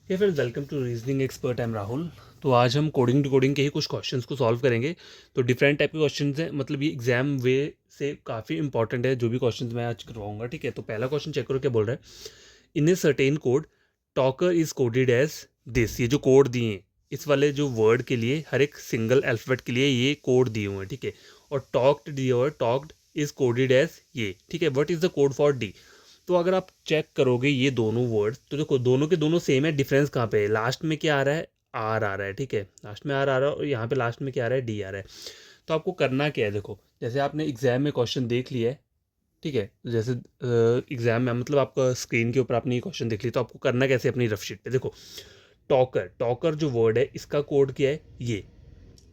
Hey friends, welcome to reasoning expert. I am Rahul. तो आज हम कोडिंग टू कोडिंग के ही कुछ क्वेश्चंस को सॉल्व करेंगे। तो डिफरेंट टाइप के क्वेश्चंस हैं, मतलब ये एग्जाम वे से काफ़ी इंपॉर्टेंट है जो भी क्वेश्चंस मैं आज करवाऊंगा। ठीक है, तो पहला क्वेश्चन चेक करो क्या बोल रहा है। In a certain code talker is coded as this. ये जो कोड दिए हैं इस वाले जो वर्ड के लिए, हर एक सिंगल अल्फ़ाबेट के लिए ये कोड दिए हुए हैं। ठीक है, और टॉक्ड दिया हुआ है, टॉक्ड इज कोडेड एज ये। ठीक है, what is the code for D. तो अगर आप चेक करोगे ये दोनों वर्ड्स तो देखो दोनों के दोनों सेम है। डिफरेंस कहाँ पे है, लास्ट में क्या आ रहा है, आर आ रहा है। ठीक है, लास्ट में आर आ रहा है और यहाँ पे लास्ट में क्या आ रहा है, डी आ रहा है। तो आपको करना क्या है, देखो जैसे आपने एग्जाम में क्वेश्चन देख लिया है। ठीक है, जैसे एग्जाम में मतलब आपका स्क्रीन के ऊपर आपने ये क्वेश्चन देख लिया, तो आपको करना कैसे, अपनी रफ शीट पे देखो टॉकर, टॉकर जो वर्ड है इसका कोड क्या है, ये।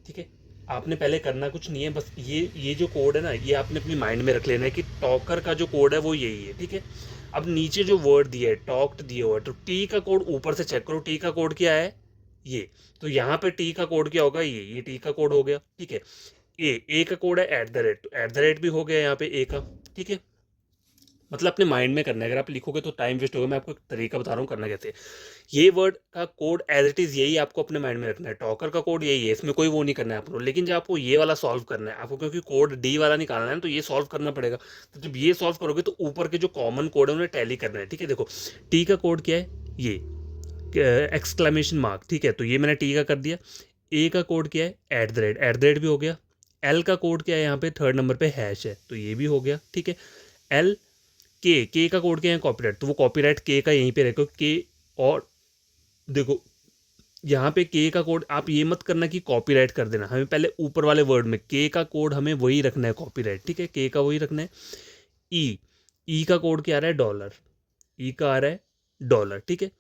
ठीक है, आपने पहले करना कुछ नहीं है, बस ये जो कोड है ना, ये आपने अपनी माइंड में रख लेना है कि टॉकर का जो कोड है वो यही है। ठीक है, अब नीचे जो वर्ड दिया है टॉक्ड दिया हुआ है, तो टी का कोड ऊपर से चेक करो, टी का कोड क्या है, ये। तो यहाँ पे टी का कोड क्या होगा, ये टी का कोड हो गया। ठीक है, ए का कोड है एट द रेट, तो एट द रेट भी हो गया यहाँ पे ए का। ठीक है, मतलब अपने माइंड में करना है, अगर आप लिखोगे तो टाइम वेस्ट होगा। मैं आपको एक तरीका बता रहा हूँ करना कैसे। ये वर्ड का कोड एज इट इज़ यही आपको अपने माइंड में रखना है, टॉकर का कोड यही है, इसमें कोई वो नहीं करना है आपको। लेकिन जब आपको ये वाला सॉल्व करना है आपको, क्योंकि कोड डी वाला निकालना है तो ये सॉल्व करना पड़ेगा। तो जब ये सॉल्व करोगे तो ऊपर के जो कॉमन कोड है उन्हें टैली करना है। ठीक है, देखो टी का कोड क्या है, ये एक्सक्लेमेशन मार्क। ठीक है, तो ये मैंने टी का कर दिया। ए का कोड क्या है, एट द रेट भी हो गया। एल का कोड क्या है, यहाँ पे थर्ड नंबर पे हैश है, तो ये भी हो गया। ठीक है, एल के का कोड क्या है, कॉपीराइट, तो वो कॉपीराइट के का यहीं पे रखो के। और देखो यहाँ पे के का कोड आप ये मत करना कि कॉपीराइट कर देना, हमें पहले ऊपर वाले वर्ड में के का कोड हमें वही रखना है, कॉपीराइट। ठीक है, के का वही रखना है। ई का कोड क्या आ रहा है, डॉलर, ई का आ रहा है डॉलर। ठीक है,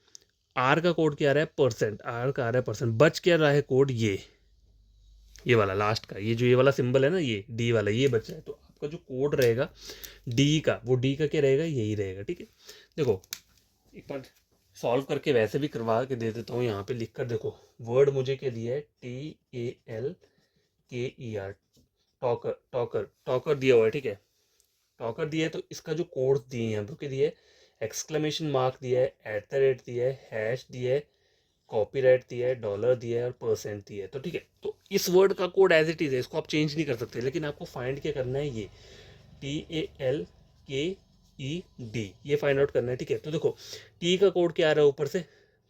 आर का कोड क्या आ रहा है, परसेंट, आर का आ रहा है परसेंट। बच क्या रहा है कोड, ये वाला लास्ट का, ये जो ये वाला सिंबल है ना, ये डी वाला, ये बच रहा है। तो आपका जो कोड रहेगा डी का, वो डी का क्या रहेगा, यही रहेगा। ठीक है, देखो एक बार सॉल्व करके वैसे भी करवा के दे देता हूँ, यहाँ पे लिख कर देखो। वर्ड मुझे क्या दिया है, TALKER, टॉकर, टॉकर, टॉकर दिया हुआ है। ठीक है, टॉकर दिया है, तो इसका जो कोड दिए हैं यहाँ पे क्या दिया है, एक्सक्लेमेशन मार्क दिया है, एट द रेट दिया है, हैश दिया है, कॉपीराइट दिया है, डॉलर दिया है और परसेंट दिया है। तो ठीक है, तो इस वर्ड का कोड एज इट इज है, इसको आप चेंज नहीं कर सकते। लेकिन आपको फाइंड क्या करना है, ये TALKED, ये फाइंड आउट करना है। ठीक है, तो देखो टी का कोड क्या आ रहा है, ऊपर से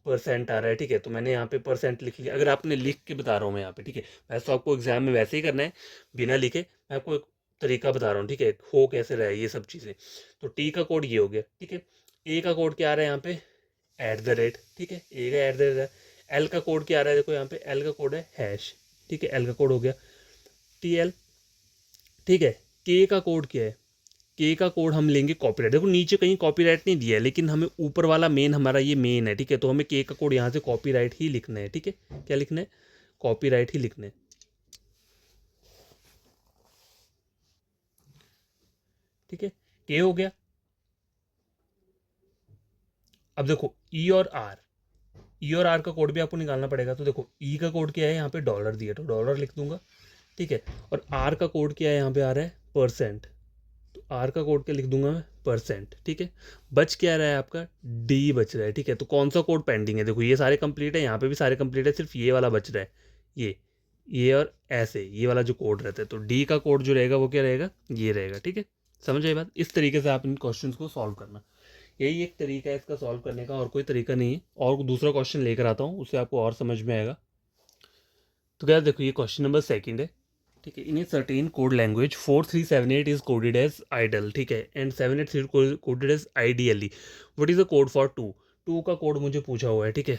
परसेंट आ रहा है। ठीक है, तो मैंने यहाँ पे परसेंट लिख लिया। अगर आपने लिख के बता रहा हूँ मैं यहाँ पे, ठीक है, वैसे तो आपको एग्जाम में वैसे ही करना है बिना लिखे, मैं आपको एक तरीका बता रहा हूँ। ठीक है, हो कैसे रहा है ये सब चीज़ें। तो टी का कोड ये हो गया। ठीक है, ए का कोड क्या आ रहा है यहाँ पे, एट द रेट। ठीक है, ए का एट द रेट है। एल का कोड क्या आ रहा है, देखो यहाँ पे एल का कोड है हैश। ठीक है, एल का कोड हो गया TL। ठीक है, के का कोड क्या है, के का कोड हम लेंगे कॉपीराइट। देखो नीचे कहीं कॉपीराइट नहीं दिया है, लेकिन हमें ऊपर वाला मेन, हमारा ये मेन है। ठीक है, तो हमें के का कोड यहाँ से कॉपीराइट ही लिखना है। ठीक है, क्या लिखना है, कॉपीराइट ही लिखना है। ठीक है, के हो गया। अब देखो ई और आर का कोड भी आपको निकालना पड़ेगा। तो देखो ई का कोड क्या है, यहाँ पे डॉलर दिया, तो डॉलर लिख दूंगा। ठीक है, और आर का कोड क्या है, यहाँ पे आ रहा है परसेंट, तो आर का कोड क्या लिख दूंगा मैं, परसेंट। ठीक है, बच क्या रहा है आपका, डी बच रहा है। ठीक है, तो कौन सा कोड पेंडिंग है, देखो ये सारे कंप्लीट है, यहाँ पे भी सारे कंप्लीट है, सिर्फ ये वाला बच रहा है, ये और ऐसे ये वाला जो कोड रहता है। तो डी का कोड जो रहेगा वो क्या रहेगा, ये रहेगा। ठीक है, समझ आई बात। इस तरीके से आप इन क्वेश्चंस को सॉल्व करना, यही एक तरीका है इसका सॉल्व करने का, और कोई तरीका नहीं है। और दूसरा क्वेश्चन लेकर आता हूँ, उससे आपको और समझ में आएगा। तो क्या देखो, ये क्वेश्चन नंबर सेकंड है। ठीक है, in a certain code language 4378 is coded as idle. ठीक है, and 783 coded as IDLE. What is the code for two का कोड मुझे पूछा हुआ है। ठीक है,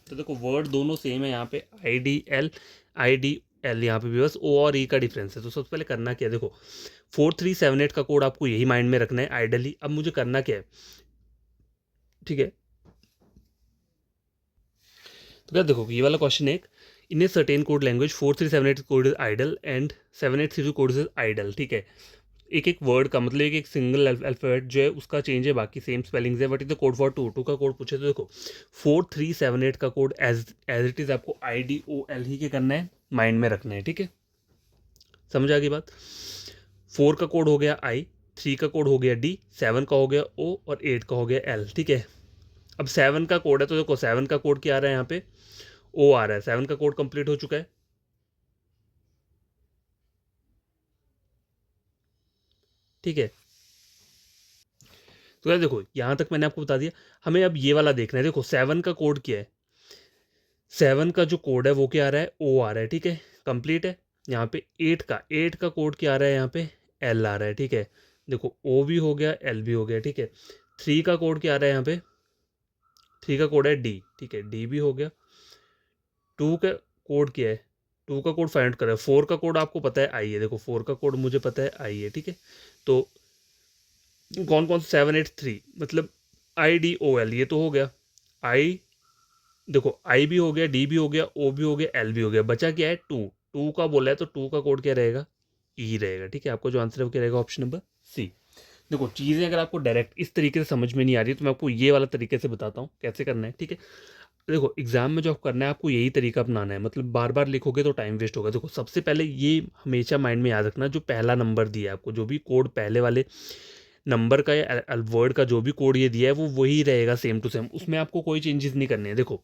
तो देखो वर्ड दोनों सेम है यहाँ पे, आई डी एल यहाँ पे भी बस ओ और ई का डिफरेंस है। तो सबसे पहले करना क्या है, देखो 4378 का कोड आपको यही माइंड में रखना है, आइडली। अब मुझे करना क्या है, ठीक है, तो क्या देखो ये वाला क्वेश्चन है, in a certain code language 4378 code is idle and 783 code is idle. ठीक है, एक एक वर्ड का मतलब एक सिंगल अल्फाबेट जो है उसका चेंज है, बाकी सेम स्पेलिंग्स है। But is the code for two का कोड पूछे तो देखो 4378 का code as as it is आपको IDOL ही के करना है, माइंड में रखना है। ठीक है, समझ आ गई बात। 4 का कोड हो गया I, 3 का कोड हो गया D, 7 का हो गया O और 8 का हो गया L। ठीक है, अब 7 का कोड है तो देखो 7 का कोड क्या आ रहा है यहाँ पे, ओ आ रहा है। 7 का कोड कंप्लीट हो चुका है, ठीक है। तो यार देखो यहाँ तक मैंने आपको बता दिया, हमें अब ये वाला देखना है। देखो 7 का कोड क्या है, 7 का जो कोड है वो क्या आ रहा है, ओ आ रहा है, ठीक है, कंप्लीट है। यहाँ पे 8 का कोड क्या आ रहा है, यहाँ पे एल आ रहा है, ठीक है। देखो ओ भी हो गया, एल भी हो गया, ठीक है। 3 का कोड क्या आ रहा है यहाँ पे, 3 का कोड है डी, ठीक है, डी भी हो गया। 2 का कोड क्या है, 2 का कोड फाइंड करें। 4 का कोड आपको पता है आई है, देखो 4 का कोड मुझे पता है आई है, ठीक है। तो कौन कौन 7 8 3 मतलब आई डी ओ एल, ये तो हो गया। आई, देखो आई भी हो गया, डी भी हो गया, ओ भी हो गया, एल भी हो गया, बचा क्या है, टू। टू का बोला है तो 2 का कोड क्या रहेगा, ई रहेगा, ठीक है। आपको जो आंसर है वो क्या रहेगा, ऑप्शन नंबर सी। देखो चीज़ें अगर आपको डायरेक्ट इस तरीके से समझ में नहीं आ रही तो मैं आपको ये वाला तरीके से बताता हूँ कैसे करना है, ठीक है। देखो एग्जाम में जो आप करना है आपको यही तरीका अपनाना है, मतलब बार बार लिखोगे तो टाइम वेस्ट होगा। देखो सबसे पहले ये हमेशा माइंड में याद रखना, जो पहला नंबर दिया है आपको, जो भी कोड पहले वाले नंबर का या वर्ड का जो भी कोड ये दिया है वो वही रहेगा, सेम टू सेम, उसमें आपको कोई चेंजेस नहीं करने हैं। देखो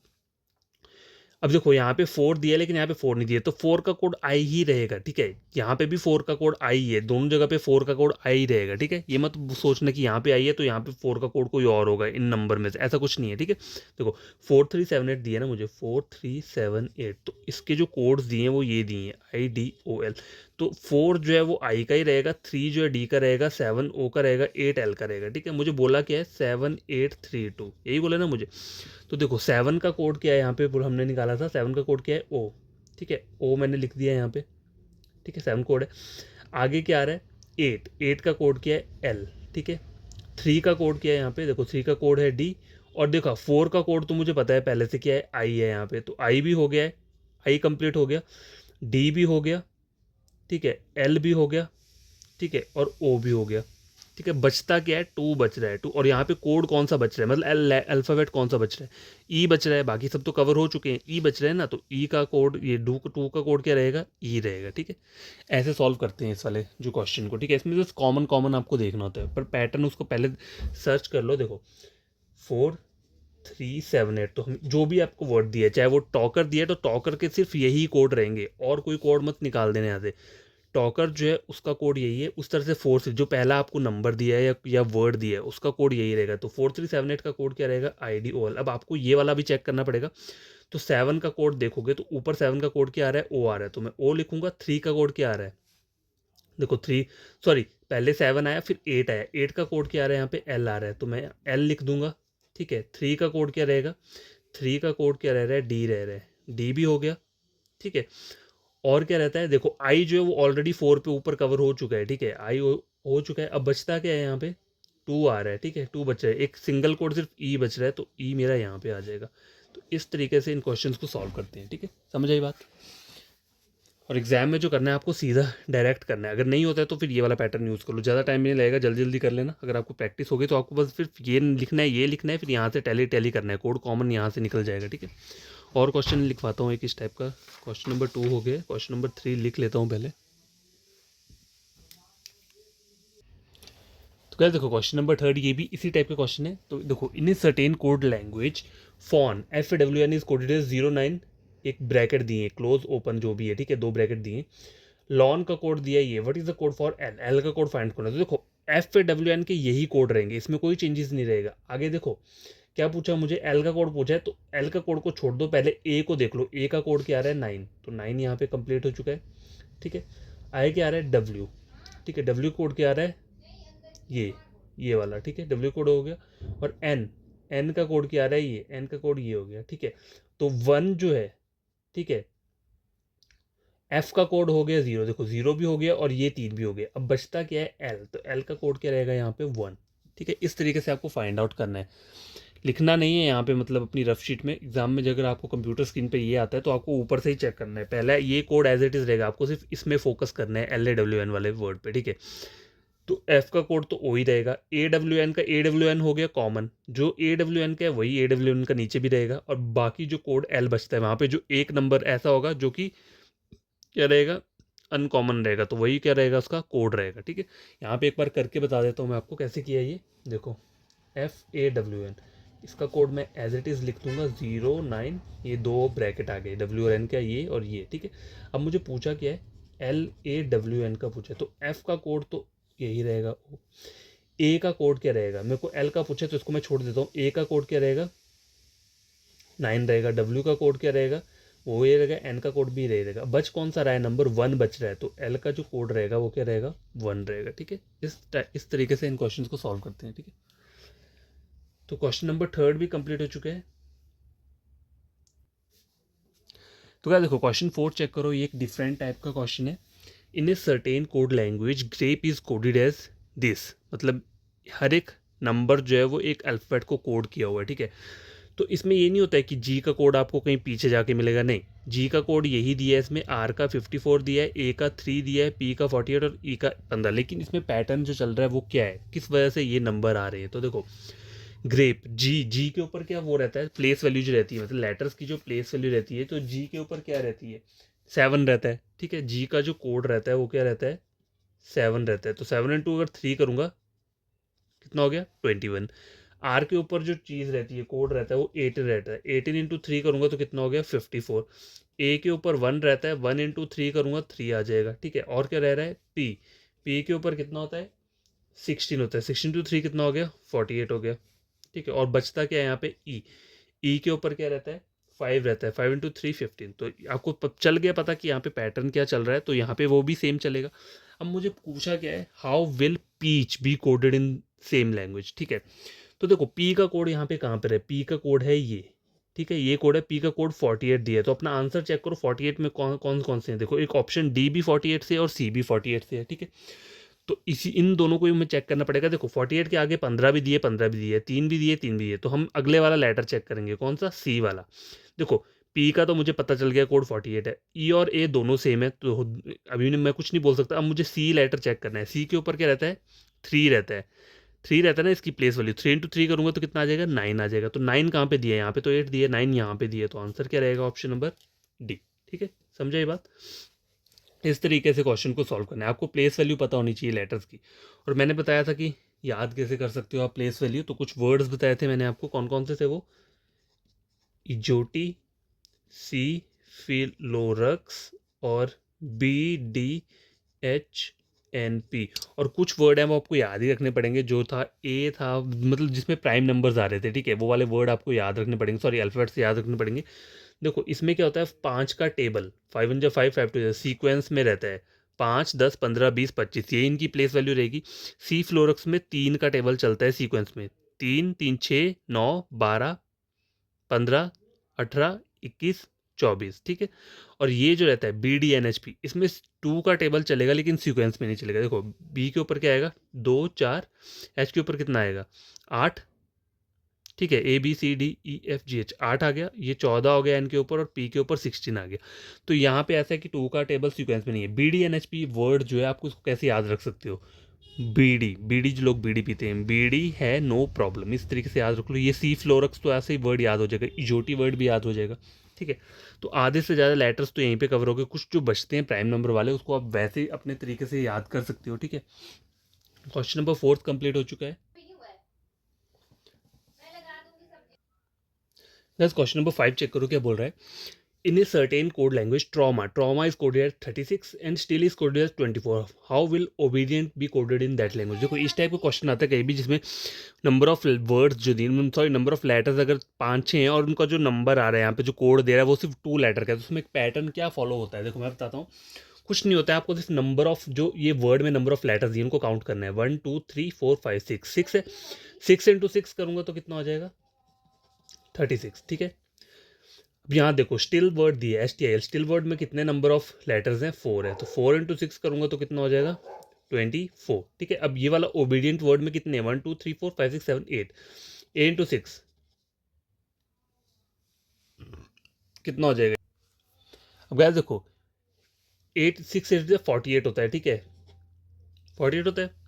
अब देखो यहाँ पे 4 दिया है लेकिन यहाँ पे 4 नहीं दिया, तो 4 का कोड आई ही रहेगा, ठीक है। यहाँ पे भी 4 का कोड आई है, दोनों जगह पे 4 का कोड आई ही रहेगा, ठीक है। ये मत सोचना कि यहाँ पे आई है तो यहाँ पे 4 का कोड कोई और होगा इन नंबर में से, ऐसा कुछ नहीं है, ठीक है। देखो 4378 दिया ना मुझे, 4378, तो इसके जो कोड्स दिए हैं वो ये दिए हैं, IDOL। तो 4 जो है वो आई का ही रहेगा, 3 जो है डी का रहेगा, 7 ओ का रहेगा, 8 एल का रहेगा, ठीक है। मुझे बोला क्या है, 7832, यही बोला ना मुझे। तो देखो 7 का कोड क्या है यहाँ पे, हमने निकाला था 7 का कोड क्या है, ओ, ठीक है, ओ मैंने लिख दिया यहाँ पे, ठीक है, 7 कोड है। आगे क्या आ रहा है, 8, 8 का कोड क्या है, एल, ठीक है। 3 का कोड क्या है यहाँ पे, देखो 3 का कोड है डी, और देखो 4 का कोड तो मुझे पता है पहले से क्या है, आई है यहाँ पे, तो आई भी हो गया है, आई कंप्लीट हो गया, डी भी हो गया, ठीक है, एल भी हो गया, ठीक है, और ओ भी हो गया, ठीक है। बचता क्या है, टू बच रहा है, टू। और यहाँ पे कोड कौन सा बच रहा है, मतलब अल्फ़ाबेट कौन सा बच रहा है, ई बच रहा है, बाकी सब तो कवर हो चुके हैं, ई बच रहे हैं ना, तो ई का कोड, ये टू का कोड क्या रहेगा, ई रहेगा, ठीक है। ऐसे सॉल्व करते हैं इस वाले जो क्वेश्चन को, ठीक है। इसमें बस कॉमन कॉमन आपको देखना होता है, पर पैटर्न उसको पहले सर्च कर लो। देखो 4378, तो हम जो भी आपको वर्ड दिया है, चाहे वो टॉकर दिया है तो टॉकर के सिर्फ यही कोड रहेंगे, और कोई कोड मत निकाल देने यहाँ से। टॉकर जो है उसका कोड यही है, उस तरह से 4 से जो पहला आपको नंबर दिया है या वर्ड दिया है उसका कोड यही रहेगा। तो 4378 का कोड क्या रहेगा, IDOL। अब आपको ये वाला भी चेक करना पड़ेगा। तो 7 का कोड देखोगे तो ऊपर 7 का कोड क्या आ रहा है, ओ आ रहा है, तो मैं ओ लिखूंगा। 3 का कोड क्या आ रहा है, देखो 3, सॉरी पहले 7 आया फिर 8 आया, 8 का कोड क्या आ रहा है, यहाँ पे एल आ रहा है, तो मैं एल लिख दूंगा, ठीक है। 3 का कोड क्या रहेगा, 3 का कोड क्या रह रहा है, डी रह रहा है, डी भी हो गया, ठीक है। और क्या रहता है, देखो आई जो है वो ऑलरेडी 4 पे ऊपर कवर हो चुका है, ठीक है, आई हो चुका है। अब बचता क्या है यहाँ पे, 2 आ रहा है, ठीक है, 2 बच रहा है, एक सिंगल कोड सिर्फ ई बच रहा है, तो ई मेरा यहाँ पे आ जाएगा। तो इस तरीके से इन क्वेश्चंस को सॉल्व करते हैं, ठीक है, समझ आई बात। और एग्जाम में जो करना है आपको सीधा डायरेक्ट करना है, अगर नहीं होता है तो फिर ये वाला पैटर्न यूज़ कर लो, ज़्यादा टाइम नहीं लगेगा, जल्दी जल्दी कर लेना। अगर आपको प्रैक्टिस होगी तो आपको बस फिर ये लिखना है, ये लिखना है, फिर यहाँ से टैली टैली करना है, कोड कॉमन यहाँ से निकल जाएगा, ठीक है। और क्वेश्चन लिखवाता हूँ एक इस टाइप का, क्वेश्चन नंबर 2 हो गया, क्वेश्चन नंबर 3 लिख लेता हूँ पहले। तो क्या देखो क्वेश्चन नंबर 3 ये भी इसी टाइप का क्वेश्चन है। तो देखो in certain code language fawn FAWN is coded as 09, एक ब्रैकेट दिए क्लोज ओपन जो भी है, ठीक है, 2 ब्रैकेट दिए। लॉन का कोड दिया है ये, what is the code for L, L का कोड फाइंड करना है। तो देखो FAWN के यही कोड रहेंगे, इसमें कोई चेंजेस नहीं रहेगा। आगे देखो क्या पूछा मुझे, एल का कोड पूछा है, तो एल का कोड को छोड़ दो, पहले ए को देख लो, ए का कोड क्या आ रहा है, 9, तो 9 यहाँ पे कंप्लीट हो चुका है, ठीक है। आगे क्या आ रहा है, डब्ल्यू, ठीक है, डब्ल्यू कोड क्या आ रहा है, ये वाला, ठीक है, डब्ल्यू कोड हो गया। और एन, एन का कोड क्या आ रहा है, ये एन का कोड ये हो गया, ठीक है। तो 1 जो है, ठीक है, एफ का कोड हो गया 0, देखो 0 भी हो गया और ये 3 भी हो गया। अब बचता क्या है, एल, तो एल का कोड क्या रहेगा यहाँ पे, 1, ठीक है। इस तरीके से आपको फाइंड आउट करना है, लिखना नहीं है यहाँ पे, मतलब अपनी रफ शीट में। एग्जाम में अगर आपको कंप्यूटर स्क्रीन पे ये आता है तो आपको ऊपर से ही चेक करना है, पहला ये कोड एज इट इज़ रहेगा, आपको सिर्फ इसमें फोकस करना है, LAWN वाले वर्ड पे, ठीक है। तो एफ का कोड तो ओ ही रहेगा, AWN का AWN हो गया कॉमन, जो AWN का है वही AWN का नीचे भी रहेगा, और बाकी जो कोड एल बचता है वहाँ पे जो एक नंबर ऐसा होगा जो कि क्या रहेगा, अनकॉमन रहेगा, तो वही क्या रहेगा, उसका कोड रहेगा, ठीक है। यहाँ पे एक बार करके बता देता हूँ मैं आपको कैसे किया ये। देखो FAWN, इसका कोड मैं एज इट इज़ लिख दूंगा 09, ये 2 ब्रैकेट आ गए, WN का ये और ये, ठीक है। अब मुझे पूछा क्या है, LAWN का पूछा है, तो F का कोड तो यही रहेगा। A का कोड क्या रहेगा, मेरे को L का पूछा तो इसको मैं छोड़ देता हूँ। A का कोड क्या रहेगा, 9 रहेगा। W का कोड क्या रहेगा, वो ये रहेगा। N का कोड भी यही रहेगा। बच कौन सा रहा है, नंबर 1 बच रहा है, तो L का जो कोड रहेगा वो क्या रहेगा, 1 रहेगा, ठीक है। इस तरीके से इन क्वेश्चंस को सॉल्व करते हैं, ठीक है। तो क्वेश्चन नंबर 3 भी कंप्लीट हो चुका है। तो क्या देखो, क्वेश्चन 4 चेक करो, ये एक डिफरेंट टाइप का क्वेश्चन है। In a certain code language grape is coded as this, मतलब हर एक नंबर जो है वो एक अल्फ़ाबेट को कोड किया हुआ है, ठीक है। तो इसमें ये नहीं होता है कि जी का कोड आपको कहीं पीछे जाके मिलेगा, नहीं, जी का कोड यही दिया है इसमें, आर का 54 दिया है, ए का 3 दिया है, पी का 48 और ई का 15। लेकिन इसमें पैटर्न जो चल रहा है वो क्या है, किस वजह से ये नंबर आ रहे हैं। तो देखो, ग्रेप, जी के ऊपर क्या वो रहता है, प्लेस वैल्यू जो रहती है, मतलब लेटर्स की जो प्लेस वैल्यू रहती है, तो जी के ऊपर क्या रहती है, 7 रहता है, ठीक है। जी का जो कोड रहता है वो क्या रहता है, 7 रहता है। तो 7 इंटू अगर 3 करूँगा कितना हो गया, 21। आर के ऊपर जो चीज़ रहती है, कोड रहता है, वो 18 रहता है। 18 इंटू 3 करूँगा तो कितना हो गया, 54। ए के ऊपर 1 रहता है, 1 इंटू 3 करूँगा 3 आ जाएगा, ठीक है। और क्या रह रहा है, पी के ऊपर कितना होता है, 16 होता है। 16 टू 3 कितना हो गया, 48 हो गया, ठीक है। और बचता क्या है यहाँ पे, ई के ऊपर क्या रहता है, 5 रहता है। 5 इंटू 3 15। तो आपको चल गया पता कि यहाँ पे पैटर्न क्या चल रहा है, तो यहाँ पे वो भी सेम चलेगा। अब मुझे पूछा क्या है, how will peach be coded in same language, ठीक है। तो देखो, पी का कोड यहाँ पे कहाँ पर है, पी का कोड है ये, ठीक है, ये कोड है। पी का कोड 48 दिया है, तो अपना आंसर चेक करो 48 में कौन से हैं। देखो, एक ऑप्शन डी भी 48 से और सी भी 48 से है, ठीक है। तो इसी इन दोनों को ही हमें चेक करना पड़ेगा। देखो, 48 के आगे 15 भी दिए, 15 भी दिए, 3 भी दिए, 3 भी दिए, तो हम अगले वाला लेटर चेक करेंगे, कौन सा, सी वाला। देखो, पी का तो मुझे पता चल गया कोड 48 है, ई और ए दोनों सेम है, तो अभी मैं कुछ नहीं बोल सकता। अब मुझे सी लेटर चेक करना है। सी के ऊपर क्या रहता है, 3 रहता है। 3 रहता है ना, इसकी प्लेस वैल्यू 3 इंटू 3 करूँगा तो कितना आ जाएगा, 9 आ जाएगा। तो 9 कहाँ पे दिया है, यहाँ पे तो 8 दिया, 9 यहाँ पे दिया, तो आंसर क्या रहेगा, ऑप्शन नंबर डी, ठीक है। समझा ये बात। इस तरीके से क्वेश्चन को सॉल्व करना है। आपको प्लेस वैल्यू पता होनी चाहिए लेटर्स की। और मैंने बताया था कि याद कैसे कर सकते हो आप प्लेस वैल्यू, तो कुछ वर्ड्स बताए थे मैंने आपको, कौन कौन से थे वो, इजोटी, सी फिलोरक्स और BDHNP। और कुछ वर्ड हैं वो आपको याद ही रखने पड़ेंगे। जो था ए था, मतलब जिसमें प्राइम नंबर्स आ रहे थे, ठीक है, वो वाले वर्ड आपको याद रखने पड़ेंगे, सॉरी अल्फाबेट्स याद रखने पड़ेंगे। देखो, इसमें क्या होता है, 5 का टेबल, 5 1 5 5 2 सीक्वेंस में रहता है, 5 10 15 20 25, ये इनकी प्लेस वैल्यू रहेगी। सी फ्लोरक्स में 3 का टेबल चलता है सीक्वेंस में, 3 3 6 9 12 15 18 21 24, ठीक है। और ये जो रहता है BDNHP, इसमें 2 का टेबल चलेगा लेकिन सीक्वेंस में नहीं चलेगा। देखो, बी के ऊपर क्या आएगा, 2 4, एच के ऊपर कितना आएगा, 8, ठीक है। ABCDEFGH 8 आ गया, ये 14 हो गया एन के ऊपर, और पी के ऊपर 16 आ गया। तो यहाँ पे ऐसा है कि 2 का टेबल सीक्वेंस में नहीं है। BDNHP वर्ड जो है, आपको इसको कैसे याद रख सकते हो, बीडी जो लोग बीड़ी पीते हैं, बीड़ी है, नो प्रॉब्लम, इस तरीके से याद रख लो। ये सी फ्लोरक्स तो ऐसे ही वर्ड याद हो जाएगा, इजोटी वर्ड भी याद हो जाएगा, ठीक है। तो आधे से ज़्यादा लेटर्स तो यहीं पे कवर हो गए। कुछ जो बचते हैं प्राइम नंबर वाले, उसको आप वैसे ही अपने तरीके से याद कर सकते हो, ठीक है। क्वेश्चन नंबर 4 कंप्लीट हो चुका है। बस क्वेश्चन नंबर 5 चेक करो क्या बोल रहा है। In a certain code language, trauma is coded at 36 and still is coded at 24, how will obedient be coded in that language. देखो, इस टाइप का क्वेश्चन आता है कहीं भी जिसमें नंबर ऑफ वर्ड्स जो दिए, सॉरी नंबर ऑफ लेटर्स अगर 5-6 हैं और उनका जो नंबर आ रहा है यहाँ पे, जो कोड दे रहा है वो सिर्फ 2 लेटर का है, तो उसमें एक पैटर्न क्या फॉलो होता है। देखो, मैं बताता हूँ, कुछ नहीं होता है। आपको सिर्फ नंबर ऑफ, जो ये वर्ड में नंबर ऑफ लेटर्स दिए उनको काउंट करना है, 1 2 3 4 5 6, 6 है। 6 इंटू 6 करूँगा तो कितना हो जाएगा, 36, ठीक है। अब यहाँ देखो, स्टिल वर्ड दिया है, STIL, स्टिल वर्ड में कितने नंबर ऑफ लेटर्स हैं, 4 है, तो 4 इंटू 6 करूँगा तो कितना हो जाएगा, 24, ठीक है। अब ये वाला ओबीडियंट वर्ड में कितने, 1 2 3 4 5 6 7 8, 8 इंटू 6 कितना हो जाएगा। अब गाइस देखो, 8 6 8 48 होता है, ठीक है, 48 होता है,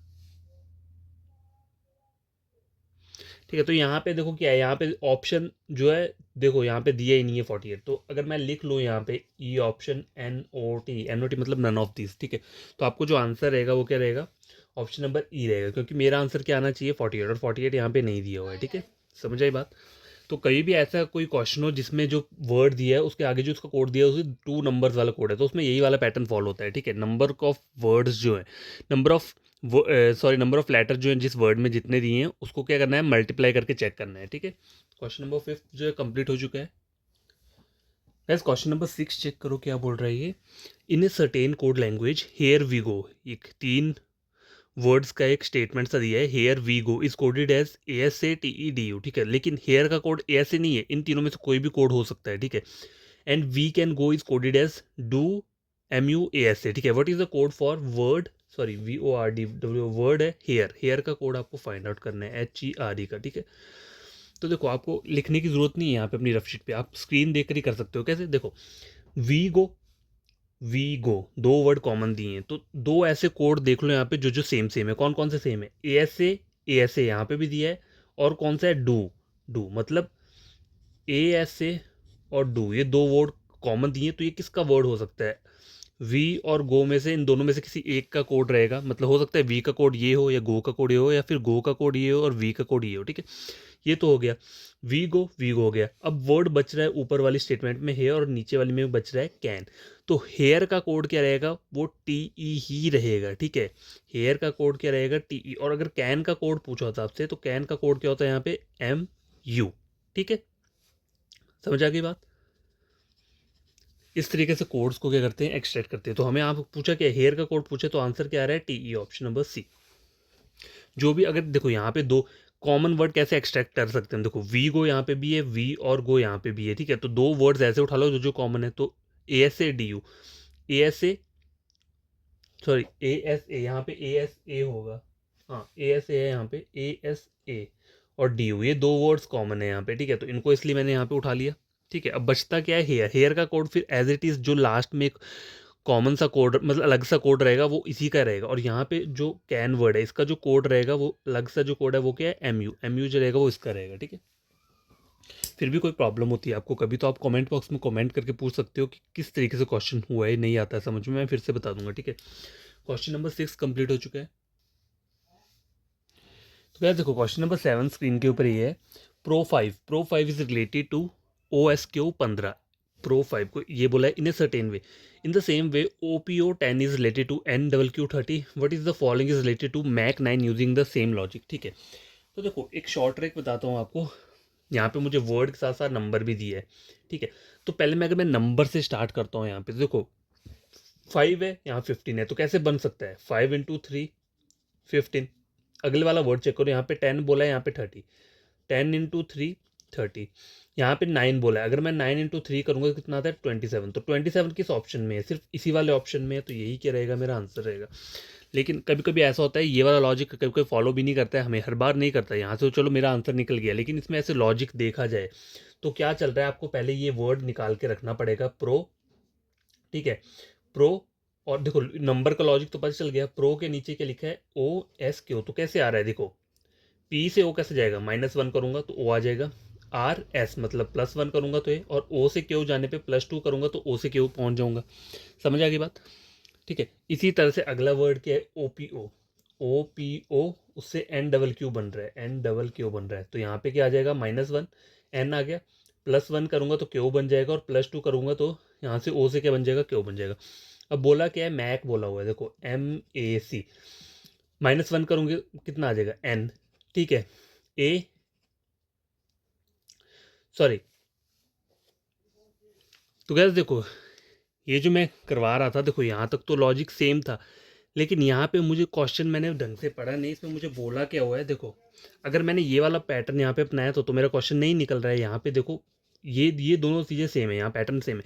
ठीक है। तो यहाँ पे देखो क्या है, यहाँ पे ऑप्शन जो है, देखो यहाँ पे दिया ही नहीं है 48, तो अगर मैं लिख लूँ यहाँ पे ई ऑप्शन NOT मतलब नन ऑफ दिस, ठीक है। तो आपको जो आंसर रहेगा वो क्या रहेगा, ऑप्शन नंबर ई रहेगा, क्योंकि मेरा आंसर क्या आना चाहिए, 48, और 48 यहाँ पे नहीं दिया हुआ है, ठीक है। समझ आई बात? तो कहीं भी ऐसा कोई क्वेश्चन हो जिसमें जो वर्ड दिया है उसके आगे जो उसका कोड दिया है उसे 2 नंबर्स वाला कोड है, तो उसमें यही वाला पैटर्न फॉलो होता है, ठीक है। नंबर ऑफ वर्ड्स जो है, नंबर ऑफ लेटर जो है जिस वर्ड में जितने दिए हैं उसको क्या करना है, मल्टीप्लाई करके चेक करना है, ठीक है। क्वेश्चन नंबर 5 जो है कंप्लीट हो चुका है। गैस क्वेश्चन नंबर 6 चेक करो क्या बोल रहा है ये। In a certain code language here we go, एक 3 वर्ड्स का एक स्टेटमेंट सा दिया है, here we go is coded as ASATEDU, ठीक है। लेकिन हेयर का कोड ASA नहीं है, इन तीनों में से कोई भी कोड हो सकता है, ठीक है। And we can go is coded as do MUASA, ठीक है। What is the code for word, sorry WORD word है हेयर, हेयर का कोड आपको फाइंड आउट करना है HERE का, ठीक है। तो देखो आपको लिखने की जरूरत नहीं है यहाँ पे अपनी रफ शीट पे, आप स्क्रीन देख कर ही कर सकते हो। कैसे, देखो वी गो 2 वर्ड कॉमन दिए हैं, तो 2 ऐसे कोड देख लो यहाँ पे जो जो सेम सेम है। कौन कौन से सेम है, ASA यहाँ पे भी दिया है, और कौन सा है, डू मतलब ASA और डू, ये 2 वर्ड कॉमन दिए हैं, तो ये किसका वर्ड हो सकता है, वी और गो में से इन दोनों में से किसी एक का कोड रहेगा। मतलब हो सकता है वी का कोड ये हो या गो का कोड ये हो, या फिर गो का कोड ये हो और वी का कोड ये हो, ठीक है। ये तो हो गया वी गो हो गया। अब वर्ड बच रहा है ऊपर वाली स्टेटमेंट में हेयर, और नीचे वाली में बच रहा है कैन। तो हेयर का कोड क्या रहेगा, वो TE ही रहेगा, ठीक है। हेयर का कोड क्या रहेगा, TE। और अगर कैन का कोड पूछा होता आपसे तो कैन का कोड क्या होता है यहाँ पे, MU, ठीक है। समझ आ गई बात? इस तरीके से कोड्स को क्या करते हैं, एक्सट्रैक्ट करते हैं। तो हमें आप पूछा क्या, हेयर का कोड पूछे, तो आंसर क्या आ रहा है, TE, ऑप्शन नंबर C। जो भी, अगर देखो यहाँ पे 2 कॉमन वर्ड कैसे एक्सट्रैक्ट कर सकते हैं, देखो वी गो यहाँ पे भी है, वी और गो यहाँ पे भी है, ठीक है। तो 2 वर्ड्स ऐसे उठा लो जो जो कॉमन है, तो ASADU, ASA, सॉरी ASA, यहाँ पे ASA होगा, हाँ ASA है यहाँ पे, ASA और DU, ये 2 वर्ड्स कॉमन है यहाँ पे, ठीक है। तो इनको इसलिए मैंने यहाँ पे उठा लिया, ठीक है। अब बचता क्या है, हेयर, हेयर का कोड फिर एज इट इज़ जो लास्ट में एक कॉमन सा कोड, मतलब अलग सा कोड रहेगा, वो इसी का रहेगा। और यहाँ पे जो कैन वर्ड है इसका जो कोड रहेगा, वो अलग सा जो कोड है वो क्या है, MU जो रहेगा वो इसका रहेगा, ठीक है। फिर भी कोई प्रॉब्लम होती है आपको कभी, तो आप कमेंट बॉक्स में कमेंट करके पूछ सकते हो कि किस तरीके से क्वेश्चन हुआ है, नहीं आता है समझ में, मैं फिर से बता दूंगा, ठीक है। क्वेश्चन नंबर 6 कंप्लीट हो चुका है। तो क्या देखो क्वेश्चन नंबर 7 स्क्रीन के ऊपर ये है, pro 5 is related to OSQ 15। Pro 5 को ये बोला है in a certain way, in the same way OPO 10 is related to NWQ 30, what is the following is related to mac 9 using the same logic, ठीक है। तो देखो एक short trick बताता हूँ आपको, यहाँ पे मुझे वर्ड के साथ साथ नंबर भी दिया है, ठीक है। तो पहले मैं, अगर मैं नंबर से स्टार्ट करता हूँ, यहाँ पे देखो 5 है, यहाँ 15 है, तो कैसे बन सकता है, 5 × 3 15। अगले वाला वर्ड चेक करो, यहाँ पे 10 बोला है, यहाँ पे 30, 10 × 3 30। यहाँ पे 9 बोला है, अगर मैं 9 × 3 करूँगा तो कितना आता है, 27। तो 27 किस ऑप्शन में है, सिर्फ इसी वाले ऑप्शन में है, तो यही क्या रहेगा, मेरा आंसर रहेगा। लेकिन कभी कभी ऐसा होता है, ये वाला लॉजिक कभी कोई फॉलो भी नहीं करता है, हमें हर बार नहीं करता है। यहाँ से तो चलो मेरा आंसर निकल गया, लेकिन इसमें ऐसे लॉजिक देखा जाए तो क्या चल रहा है, आपको पहले ये वर्ड निकाल के रखना पड़ेगा, प्रो, ठीक है, प्रो। और देखो नंबर का लॉजिक तो पता चल गया, प्रो के नीचे क्या लिखा है, OSQ, तो कैसे आ रहा है, देखो P से O कैसे जाएगा, -1 करूंगा तो O आ जाएगा, RS मतलब +1 करूंगा तो ए, और O से Q जाने पे +2 करूंगा तो O से Q पहुंच जाऊंगा। समझ आ गई बात, ठीक है। इसी तरह से अगला वर्ड क्या है, OPO, उससे NQQ बन रहा है, NQQ बन रहा है, तो यहाँ पे क्या आ जाएगा, -1, N आ गया, +1 करूंगा तो Q बन जाएगा, और +2 करूंगा तो यहाँ से O से क्या बन जाएगा, Q बन जाएगा। अब बोला क्या है, मैक बोला हुआ है, देखो MAC, -1 करूंगे कितना आ जाएगा, N, ठीक है। ए, सॉरी, तो गैस देखो ये जो मैं करवा रहा था, देखो यहाँ तक तो लॉजिक सेम था, लेकिन यहाँ पे मुझे क्वेश्चन मैंने ढंग से पढ़ा नहीं, इसमें मुझे बोला क्या हुआ है, देखो अगर मैंने ये वाला पैटर्न यहाँ पे अपनाया तो मेरा क्वेश्चन नहीं निकल रहा है। यहाँ पे देखो ये दोनों चीज़ें सेम है, यहाँ पैटर्न सेम है,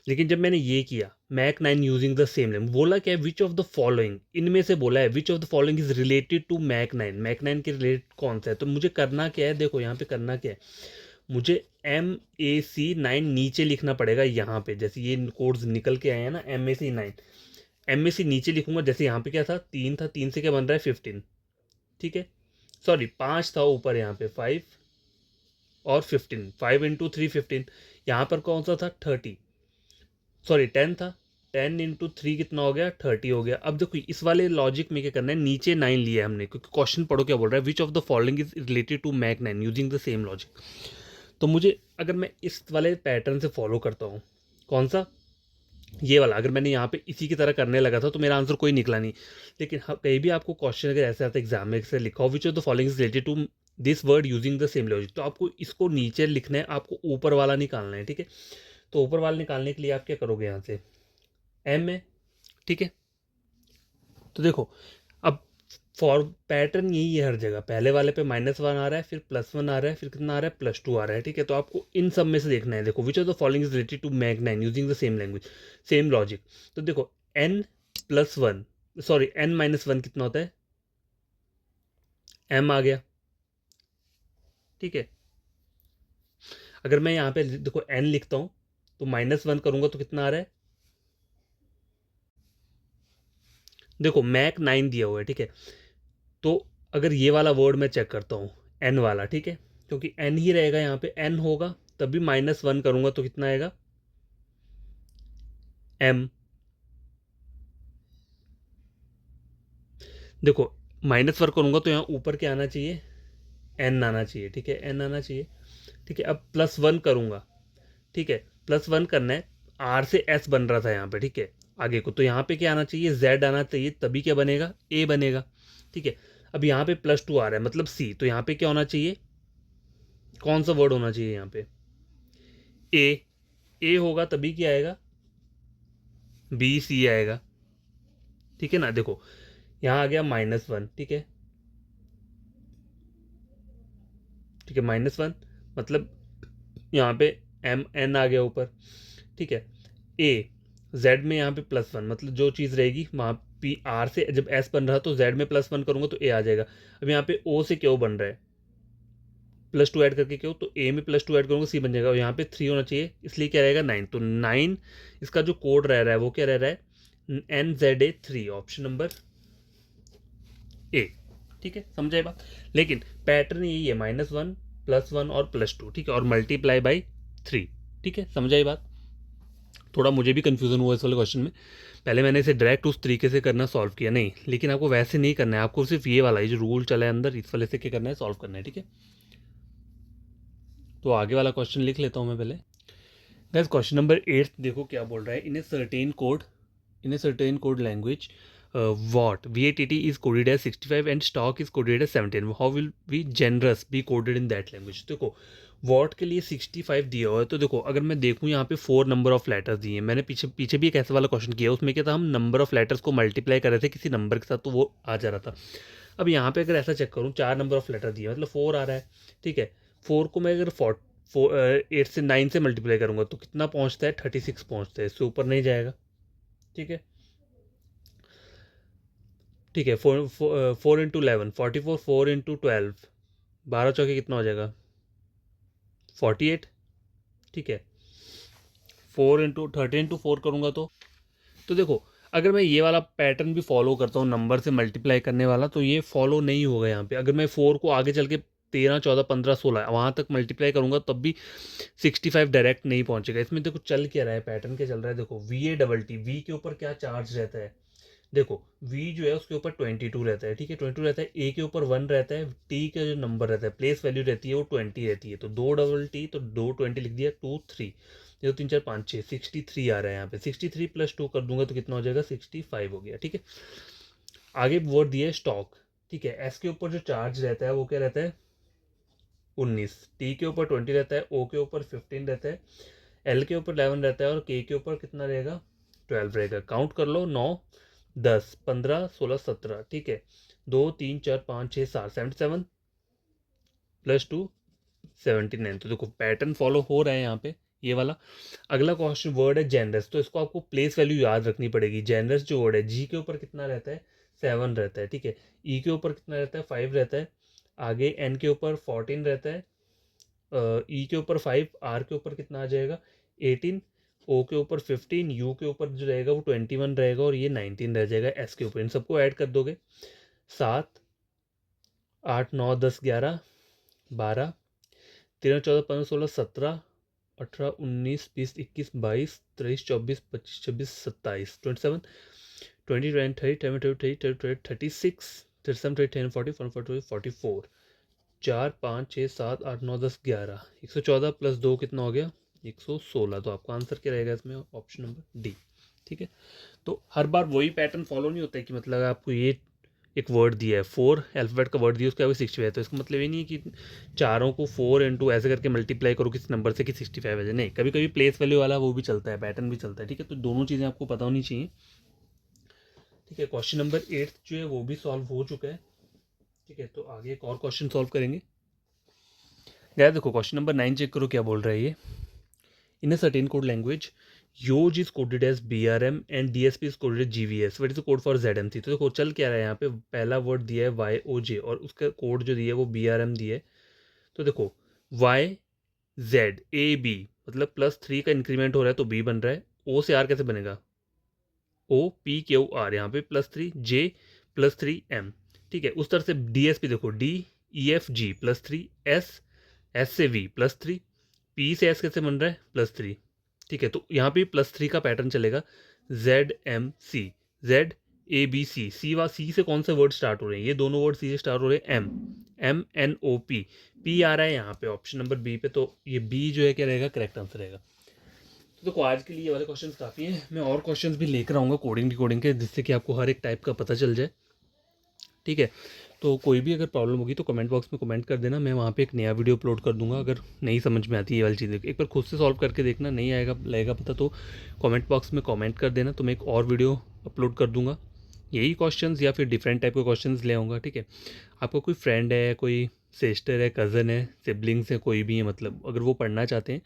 लेकिन जब मैंने ये किया mac 9 using the same name, बोला क्या है, विच ऑफ द फॉलोइंग, इनमें से बोला है which of the following is related to mac 9 के रिलेटेड कौन सा है। तो मुझे करना क्या है, देखो यहाँ पे करना क्या है, मुझे MAC 9 नीचे लिखना पड़ेगा यहाँ पे, जैसे ये कोड्स निकल के आए हैं ना, MAC नीचे लिखूंगा, जैसे यहाँ पे क्या था, 3 था, 3 से क्या बन रहा है, 15, ठीक है। सॉरी 5 था ऊपर, यहाँ पे 5 और 15, 5 × 3 15, यहाँ पर कौन सा था, 30, सॉरी 10 था, 10 इंटू 3 कितना हो गया, 30 हो गया। अब देखो इस वाले लॉजिक में क्या करना है, नीचे 9 लिया है हमने, क्योंकि क्वेश्चन पढ़ो क्या बोल रहा है, which of the following is related to mac 9 using the same logic. तो मुझे अगर मैं इस वाले पैटर्न से फॉलो करता हूँ, कौन सा, ये वाला, अगर मैंने यहाँ पे इसी की तरह करने लगा था तो मेरा आंसर कोई निकला नहीं। लेकिन हाँ, कहीं भी आपको क्वेश्चन अगर ऐसा आता है एग्जाम में से लिखा हो which of the following is related to this word using the same logic, तो आपको इसको नीचे लिखना है, आपको ऊपर वाला निकालना है, ठीक है। तो ऊपर वाला निकालने के लिए आप क्या करोगे, यहाँ से एम है, ठीक है। तो देखो अब फॉर पैटर्न यही है हर जगह, पहले वाले पे -1 आ रहा है, फिर +1 आ रहा है, फिर कितना आ रहा है, +2 आ रहा है, ठीक है। तो आपको इन सब में से देखना है, देखो which of the following is related to mac 9 using the same language, same logic. तो देखो n+1, सॉरी n-1 कितना होता है, m आ गया, ठीक है। अगर मैं यहाँ पे देखो n लिखता हूँ तो -1 करूंगा तो कितना आ रहा है, देखो मैक 9 दिया हुआ है, ठीक है। तो अगर ये वाला वर्ड मैं चेक करता हूँ, एन वाला, ठीक है, क्योंकि एन ही रहेगा यहाँ पे, एन होगा तब भी -1 करूंगा तो कितना आएगा, एम। देखो -1 करूंगा तो यहाँ ऊपर क्या आना चाहिए, एन आना चाहिए, ठीक है, एन आना चाहिए, ठीक है। अब +1 करूंगा, ठीक है, +1 करना है, आर से एस बन रहा था यहाँ पे, ठीक है, आगे को, तो यहाँ पे क्या आना चाहिए, जेड आना चाहिए, तभी क्या बनेगा, ए बनेगा, ठीक है। अब यहाँ पे +2 आ रहा है मतलब सी, तो यहाँ पे क्या होना चाहिए, कौन सा वर्ड होना चाहिए यहाँ पे, ए, ए होगा तभी क्या आएगा, बी सी आएगा, ठीक है ना। देखो यहाँ आ गया -1, ठीक है, ठीक है, -1 मतलब यहाँ पे एम एन आ गया ऊपर, ठीक है। ए जेड में यहाँ पे +1 मतलब जो चीज़ रहेगी वहाँ पी आर से जब एस बन रहा तो जेड में +1 करूँगा तो ए आ जाएगा। अब यहाँ पे ओ से क्यों बन रहा है, +2 ऐड करके क्यों, तो ए में +2 ऐड करूँगा सी बन जाएगा, और यहाँ पे 3 होना चाहिए, इसलिए क्या रहेगा 9। तो 9 इसका जो कोड रह रहा है वो क्या रह रहा है, NZA3, ऑप्शन नंबर ए, ठीक है, समझे बात। लेकिन पैटर्न यही है, -1 +1 और +2, ठीक है, और मल्टीप्लाई बाई 3, ठीक है, समझाई बात। थोड़ा मुझे भी कन्फ्यूजन हुआ इस वाले क्वेश्चन में, पहले मैंने इसे डायरेक्ट उस तरीके से करना सॉल्व किया नहीं, लेकिन आपको वैसे नहीं करना है, आपको सिर्फ ये वाला ये जो रूल चला है अंदर इस वाले से क्या करना है, सॉल्व करना है, ठीक है। तो आगे वाला क्वेश्चन लिख लेता हूँ मैं पहले। गैस क्वेश्चन नंबर 8 देखो क्या बोल रहा है, in a certain code language what VAT is coded as 65 and stock is coded as 17, how will be generous be coded in that language। देखो वॉट के लिए 65 दिया हुआ है, तो देखो अगर मैं देखूँ यहाँ पे 4 नंबर ऑफ लेटर्स दिए हैं, मैंने पीछे पीछे भी एक ऐसा वाला क्वेश्चन किया, उसमें क्या था, हम नंबर ऑफ लेटर्स को मल्टीप्लाई कर रहे थे किसी नंबर के साथ तो वो आ जा रहा था। अब यहाँ पे अगर ऐसा चेक करूँ 4 नंबर ऑफ लेटर दिए मतलब 4 आ रहा है, ठीक है। 4 को मैं अगर 8 से 9 से मल्टीप्लाई करूँगा तो कितना पहुँचता है, 36 पहुँचता है, इससे ऊपर नहीं जाएगा, ठीक है, ठीक है। 4 × 11 44, 4 × 12 12 चौके कितना हो जाएगा, 48, ठीक है। 13 × 4 करूँगा तो देखो अगर मैं ये वाला पैटर्न भी फॉलो करता हूँ नंबर से मल्टीप्लाई करने वाला तो ये फॉलो नहीं होगा यहाँ पे। अगर मैं 4 को आगे चल के 13 14 15 16 वहाँ तक मल्टीप्लाई करूँगा तब भी 65 डायरेक्ट नहीं पहुँचेगा। इसमें देखो चल क्या रहा है, पैटर्न क्या चल रहा है, देखो VA वी के ऊपर क्या चार्ज रहता है, देखो V जो है उसके ऊपर 22 रहता है, ठीक है, 22 रहता है, A के ऊपर 1 रहता है, T का जो नंबर रहता है प्लेस वैल्यू रहती है वो 20 रहती है, तो 2 टी तो 2 20 लिख दिया, 2 3 देखो 3 4 5 6 63 आ रहा है यहाँ पे, 63 + 2 कर दूंगा तो कितना हो जाएगा, 65 हो गया, ठीक है। आगे वर्ड दिया है स्टॉक, ठीक है, S के ऊपर जो चार्ज रहता है वो क्या रहता है 19, T के ऊपर 20 रहता है, O के ऊपर 15 रहता है, L के ऊपर 11 रहता है और K के ऊपर कितना रहेगा 12 रहेगा। काउंट कर लो 9 10 15 16 17, ठीक है, 2 3 4 5 6 7 77 + 2 79। तो देखो पैटर्न फॉलो हो रहा है यहाँ पे ये वाला। अगला क्वेश्चन वर्ड है जेनरस, तो इसको आपको प्लेस वैल्यू याद रखनी पड़ेगी। जेनरस जो वर्ड है G के ऊपर कितना रहता है 7 रहता है, ठीक है, E के ऊपर कितना रहता है 5 रहता है, आगे N के ऊपर 14 रहता है, E के ऊपर 5, R के ऊपर कितना आ जाएगा 18, O के ऊपर 15, U के ऊपर जो रहेगा वो 21 रहेगा और ये 19 रह जाएगा S के ऊपर। इन सबको ऐड कर दोगे 7 8 9 10 11 12 13 14 15 16 17 18 19 20 21 22 23 24 25 26 27 27 20 20 30 30 30 36 37 10 40 40 44 4 5 6 7 8 9 10 11 114 प्लस 2 कितना हो गया 116। तो आपका आंसर क्या रहेगा इसमें? Option number D. ठीक है, तो हर बार वही पैटर्न फॉलो नहीं होता है कि मतलब आपको ये एक वर्ड दिया है, 4 अल्फ़ाबेट का वर्ड दिया उसके आगे 65 है, तो इसका मतलब ये नहीं है कि चारों को 4 इंटू ऐसे करके मल्टीप्लाई करो किसी नंबर से कि 65 है। नहीं, कभी कभी प्लेस वैल्यू वाला वो भी चलता है, पैटर्न भी चलता है। ठीक है, तो दोनों चीज़ें आपको पता होनी चाहिए। ठीक है, क्वेश्चन नंबर 8 जो है वो भी सॉल्व हो चुका है। ठीक है, तो आगे एक और क्वेश्चन सॉल्व करेंगे। यार देखो, क्वेश्चन नंबर 9 चेक करो क्या बोल रहा है ये। In a certain code language, Yoj is coded as BRM and DSP is coded as GVS. What is the code for ZMC? तो देखो चल क्या रहा है यहाँ पे, पहला वर्ड दिया है YOJ और उसका कोड जो दिया है वो BRM दिया है। तो देखो YZAB मतलब +3 का इंक्रीमेंट हो रहा है तो B बन रहा है। O से R कैसे बनेगा? OPQR, यहाँ पे +3 J +3 M। ठीक है, उस तरह से DSP देखो DEFG +3 S से V +3 P से S कैसे बन रहा है? +3। ठीक है, तो यहाँ पे +3 का पैटर्न चलेगा। ZMC ZABC सी से कौन से वर्ड स्टार्ट हो रहे हैं? ये दोनों वर्ड सी से स्टार्ट हो रहे हैं। MNOP P आ रहा है यहाँ पे ऑप्शन नंबर बी पे, तो ये बी जो है क्या रहेगा? करेक्ट आंसर रहेगा। तो देखो आज के लिए ये वाले क्वेश्चंस काफ़ी हैं। मैं और क्वेश्चंस भी लेकर आऊँगा कोडिंग डिकोडिंग के, जिससे कि आपको हर एक टाइप का पता चल जाए। ठीक है, तो कोई भी अगर प्रॉब्लम होगी तो कमेंट बॉक्स में कमेंट कर देना, मैं वहाँ पे एक नया वीडियो अपलोड कर दूंगा। अगर नहीं समझ में आती ये वाली चीज़ें, एक बार खुद से सॉल्व करके देखना, नहीं आएगा लगेगा पता तो कमेंट बॉक्स में कमेंट कर देना, तो मैं एक और वीडियो अपलोड कर दूंगा यही क्वेश्चंस या फिर डिफरेंट टाइप के क्वेश्चंस ले आऊँगा। ठीक है, आपका कोई फ्रेंड है, कोई सिस्टर है, कज़न है, सिबलिंग्स है, कोई भी है, मतलब अगर वो पढ़ना चाहते हैं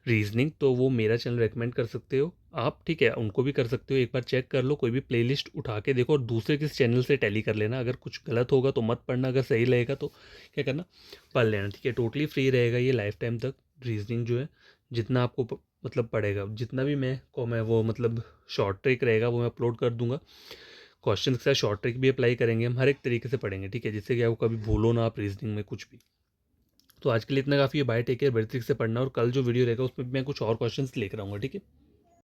रीजनिंग तो वो मेरा चैनल रेकमेंड कर सकते हो आप। ठीक है, उनको भी कर सकते हो, एक बार चेक कर लो, कोई भी प्लेलिस्ट उठा के देखो और दूसरे किस चैनल से टैली कर लेना। अगर कुछ गलत होगा तो मत पढ़ना, अगर सही लगेगा तो क्या करना, पढ़ लेना। ठीक है, टोटली फ्री रहेगा ये लाइफ टाइम तक रीजनिंग जो है। जितना आपको मतलब पड़ेगा, जितना भी मैं वो मतलब शॉर्ट ट्रिक रहेगा वो मैं अपलोड कर दूंगा। क्वेश्चन के साथ शॉर्ट ट्रिक भी अप्लाई करेंगे हम, हर एक तरीके से पढ़ेंगे। ठीक है, जिससे कि आपको कभी भूलो ना आप रीजनिंग में कुछ भी। तो आज के लिए इतना काफ़ी है, बाय, टेक केयर, बड़ी तरीके से पढ़ना, और कल जो वीडियो रहेगा उसमें मैं कुछ और क्वेश्चंस लेकर आऊँगा। ठीक है।